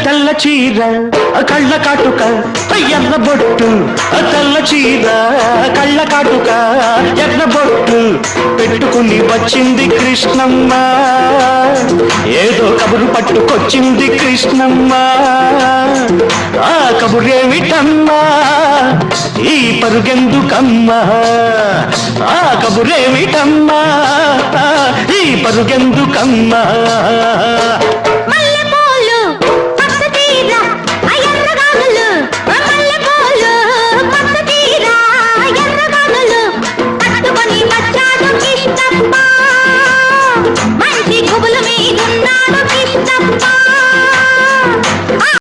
తెల్ల చీర కళ్ళ కాటుక ఎర్ర బొట్టు, తెల్ల చీర కళ్ళ కాటుక ఎర్ర బొట్టు పెట్టుకుని వచ్చింది కృష్ణమ్మ. ఏదో కబురు పట్టుకొచ్చింది కృష్ణమ్మ. ఆ కబురేమిటమ్మా, ఈ పరుగెందుకమ్మా? ఆ కబురేమిటమ్మా, ఈ పరుగెందుకమ్మా?